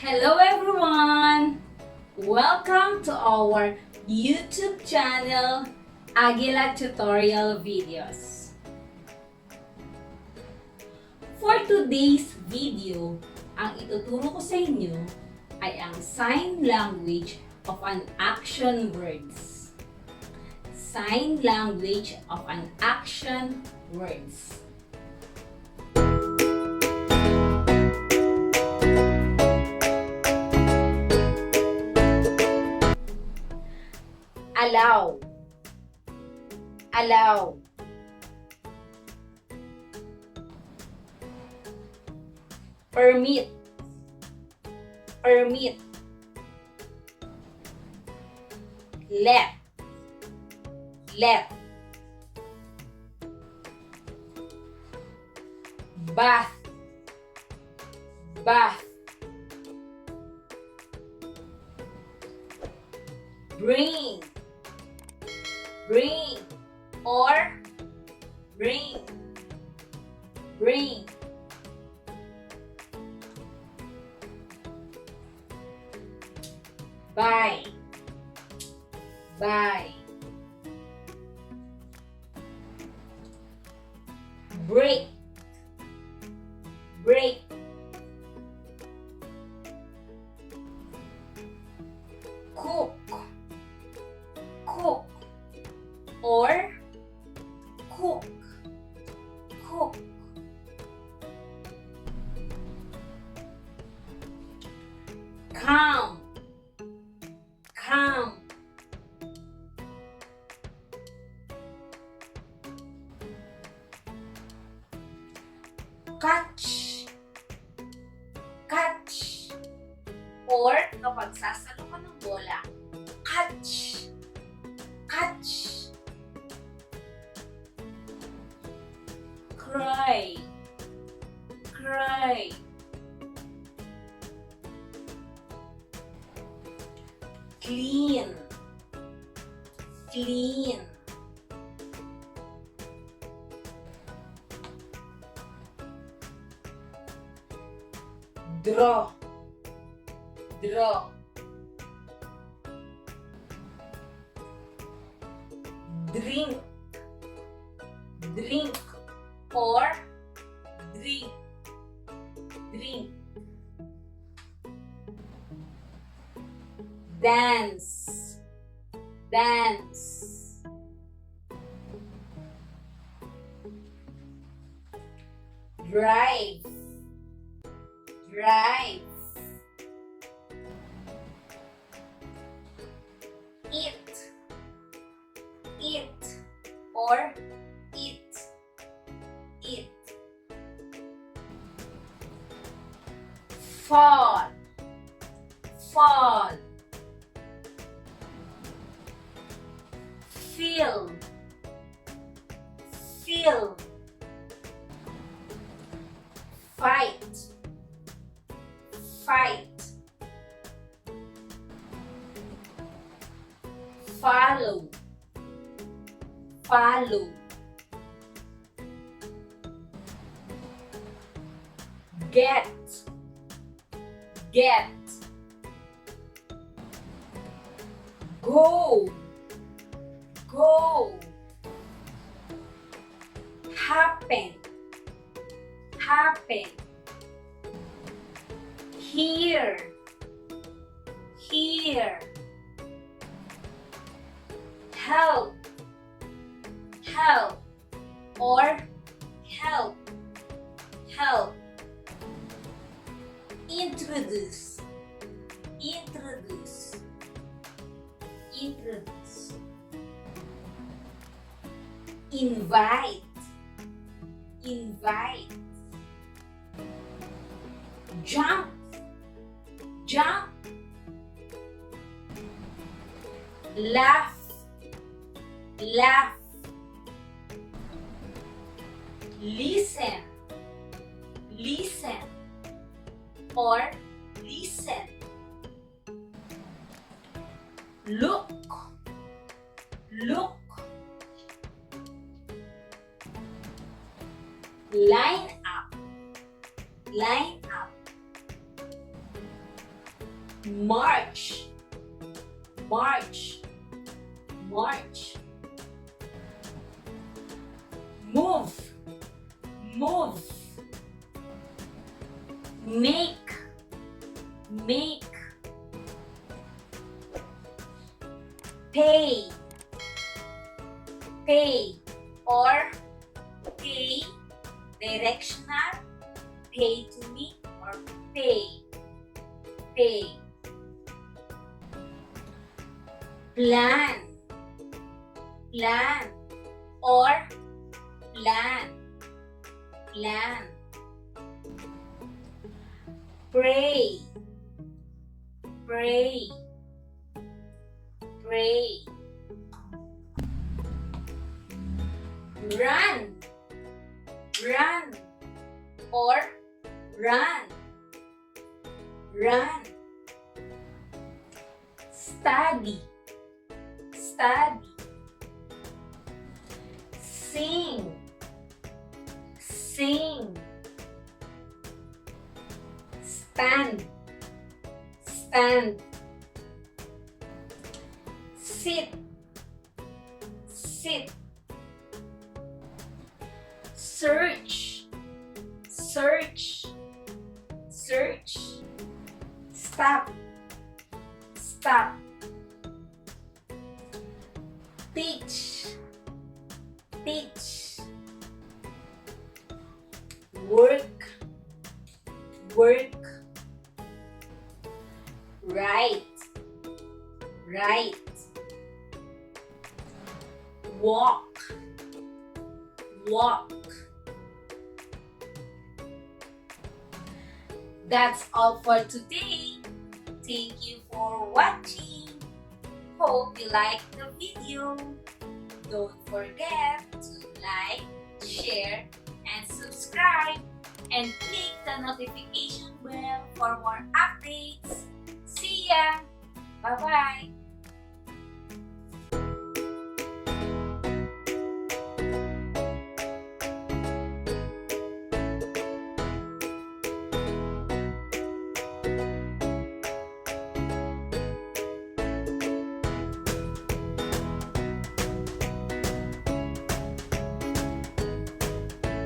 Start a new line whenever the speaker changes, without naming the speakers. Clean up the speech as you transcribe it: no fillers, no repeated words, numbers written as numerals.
Hello everyone! Welcome to our YouTube channel, Aguila Tutorial Videos. For today's video, ang ituturo ko sa inyo ay ang sign language of an action words. Sign language of an action words. Allow. Allow. Permit. Permit. Let. Let. Bath. Bath. Bring. Bring or bring. Bring. Buy. Buy. Break. Break. Cook. Cook or cook. Cook. Come. Come. Catch. Catch. Or kapag sasalo ka ng bola, catch. Catch. Cry. Cry. Clean. Clean. Draw. Draw. Drink. Drink or drink. Drink. Dance. Dance. Drive. Drive. Eat. Eat or eat. Eat. Fall. Fall. Fill. Fill. Fight. Fight. Follow. Follow. Get. Get. Go. Go. Happen. Happen. Here. Here. Help. Help or help. Help. Introduce. Introduce. Introduce. Invite. Invite. Jump. Jump. Laugh. Laugh. Listen. Listen or listen. Look. Look. Line up. Line up. March, march, march. Move, move. Make, make. Pay, pay, or pay, directional, pay to me, or pay, pay. Plan, plan, or plan, plan. Pray, pray, pray. Run, run, or run, run. Study, study. Sing, sing. Stand, stand. Sit, sit. Search, search, search. Stop, stop. Teach, teach. Work, work. Write, write. Walk, walk. That's all for today. Thank you for watching. Hope you liked the video. Don't forget to like, share, and subscribe. And click the notification bell for more updates. See ya! Bye-bye!